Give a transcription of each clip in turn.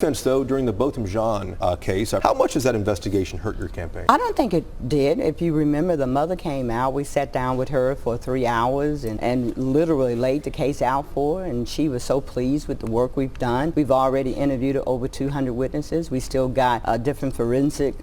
Defense, though, during the Botham case, how much has that investigation hurt your campaign? I don't think it did. If you remember, the mother came out. We sat down with her for 3 hours and literally laid the case out for her, and she was so pleased with the work we've done. We've already interviewed over 200 witnesses. We still got different forensic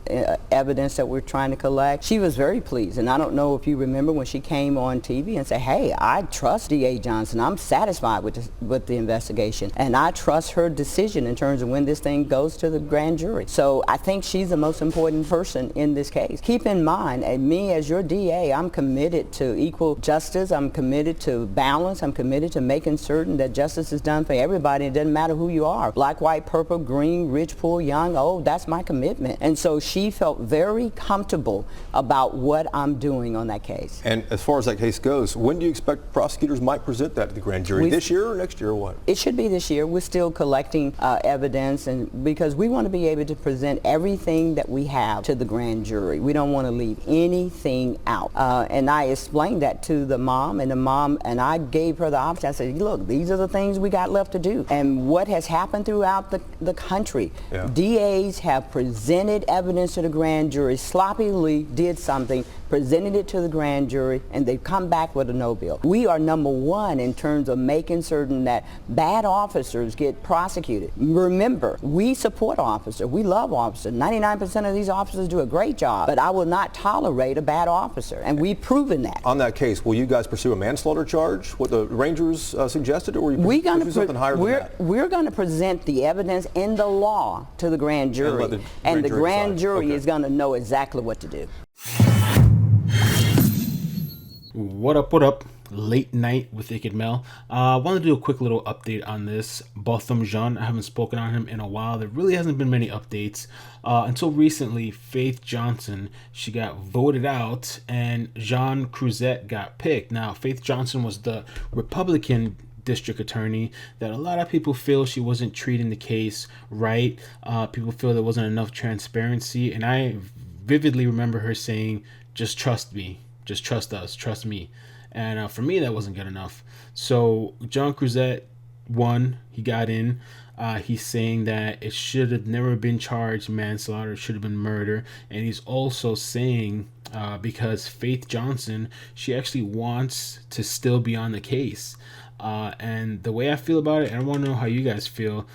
evidence that we're trying to collect. She was very pleased, and I don't know if you remember when she came on TV and said, hey, I trust D.A. Johnson. I'm satisfied with the investigation, and I trust her decision in terms of when this thing goes to the grand jury. So I think she's the most important person in this case. Keep in mind, me as your DA, I'm committed to equal justice. I'm committed to balance. I'm committed to making certain that justice is done for everybody. It doesn't matter who you are. Black, white, purple, green, rich, poor, young, old. That's my commitment. And so she felt very comfortable about what I'm doing on that case. And as far as that case goes, when do you expect prosecutors might present that to the grand jury? This year or next year or what? It should be this year. We're still collecting evidence, and because we want to be able to present everything that we have to the grand jury. We don't want to leave anything out. And I explained that to the mom, and I gave her the option. I said, look, these are the things we got left to do. And what has happened throughout the country, DAs have presented evidence to the grand jury, sloppily did something, presented it to the grand jury, and they've come back with a no bill. We are number one in terms of making certain that bad officers get prosecuted. Remember, we support officers. We love officers. 99% of these officers do a great job, but I will not tolerate a bad officer, and we've proven that. On that case, will you guys pursue a manslaughter charge, what the Rangers suggested, or will you pursue something higher than that? We're going to present the evidence in the law to the grand jury, and the grand jury is going to know exactly what to do. What up? Late night with iCkEdMeL. I want to do a quick little update on this Botham Jean. I haven't spoken on him in a while. There really hasn't been many updates until recently. Faith Johnson, she got voted out, and Jean Creuzot got picked. Now, Faith Johnson was the Republican district attorney that a lot of people feel she wasn't treating the case right. People feel there wasn't enough transparency, and I vividly remember her saying, "Just trust me. Just trust us. Trust me." And for me, that wasn't good enough. So Jean Creuzot won. He got in. He's saying that it should have never been charged manslaughter. It should have been murder. And he's also saying because Faith Johnson, she actually wants to still be on the case. And the way I feel about it, and I want to know how you guys feel,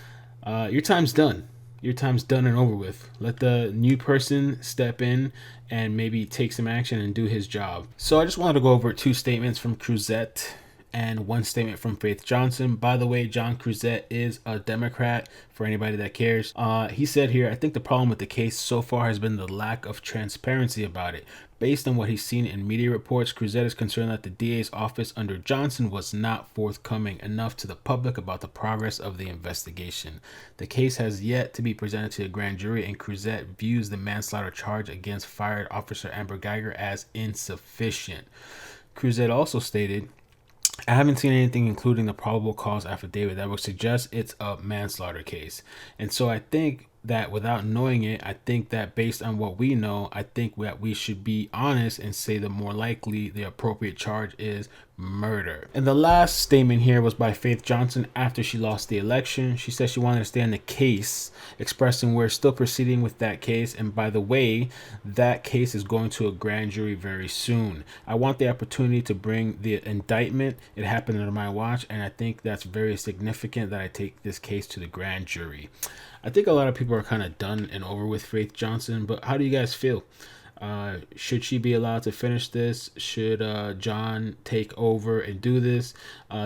your time's done. Your time's done and over with. Let the new person step in and maybe take some action and do his job. So I just wanted to go over 2 statements from Creuzot and 1 statement from Faith Johnson. By the way, John Creuzot is a Democrat, for anybody that cares. He said here, "I think the problem with the case so far has been the lack of transparency about it. Based on what he's seen in media reports, Creuzot is concerned that the DA's office under Johnson was not forthcoming enough to the public about the progress of the investigation. The case has yet to be presented to a grand jury, and Creuzot views the manslaughter charge against fired Officer Amber Geiger as insufficient." Creuzot also stated, "I haven't seen anything including the probable cause affidavit that would suggest it's a manslaughter case." And so I think that without knowing it, I think that based on what we know, I think that we should be honest and say the more likely the appropriate charge is murder. And the last statement here was by Faith Johnson after she lost the election. She said she wanted to stay on the case, expressing we're still proceeding with that case. And by the way, that case is going to a grand jury very soon. I want the opportunity to bring the indictment. It happened under my watch, and I think that's very significant that I take this case to the grand jury. I think a lot of people are kind of done and over with Faith Johnson, but how do you guys feel? Should she be allowed to finish this? Should John take over and do this?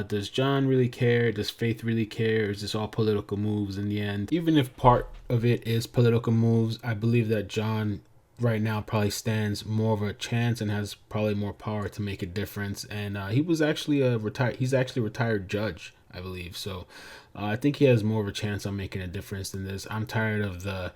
Does John really care? Does Faith really care? Is this all political moves in the end? Even if part of it is political moves, I believe that John right now probably stands more of a chance and has probably more power to make a difference. And he was actually he's actually a retired judge, I believe. So I think he has more of a chance on making a difference than this. I'm tired of the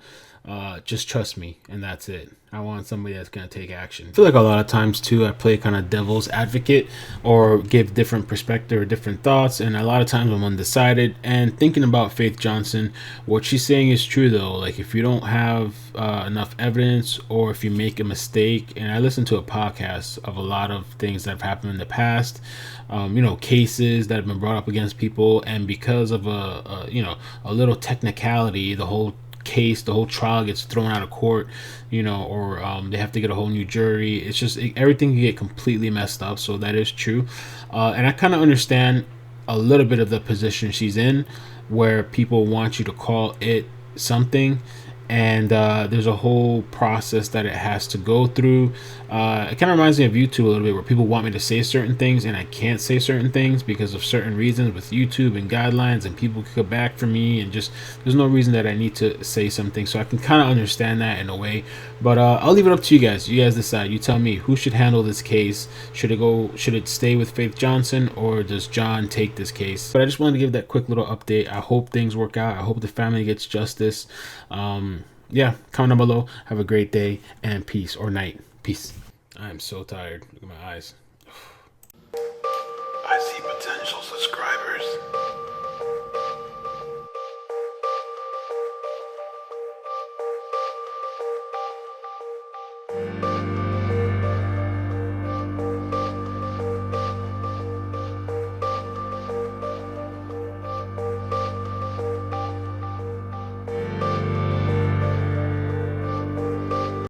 just trust me and that's it. I want somebody that's going to take action. I feel like a lot of times too, I play kind of devil's advocate or give different perspective or different thoughts. And a lot of times I'm undecided. And thinking about Faith Johnson, what she's saying is true though. Like if you don't have enough evidence or if you make a mistake, and I listened to a podcast of a lot of things that have happened in the past, cases that have been brought up against people. And because of a little technicality, the whole case, the whole trial gets thrown out of court, or they have to get a whole new jury. It's just everything can get completely messed up. So that is true, and I kind of understand a little bit of the position she's in, where people want you to call it something, and there's a whole process that it has to go through. It kind of reminds me of YouTube a little bit, where people want me to say certain things and I can't say certain things because of certain reasons with YouTube and guidelines, and people come back for me, and just there's no reason that I need to say something. So I can kind of understand that in a way, but I'll leave it up to you guys. You guys decide. You tell me who should handle this case. Should it stay with Faith Johnson, or does John take this case? But I just wanted to give that quick little update. I hope things work out. I hope the family gets justice. Yeah, comment down below. Have a great day and peace, or night. Peace. I'm so tired. Look at my eyes. I see potential subscribers.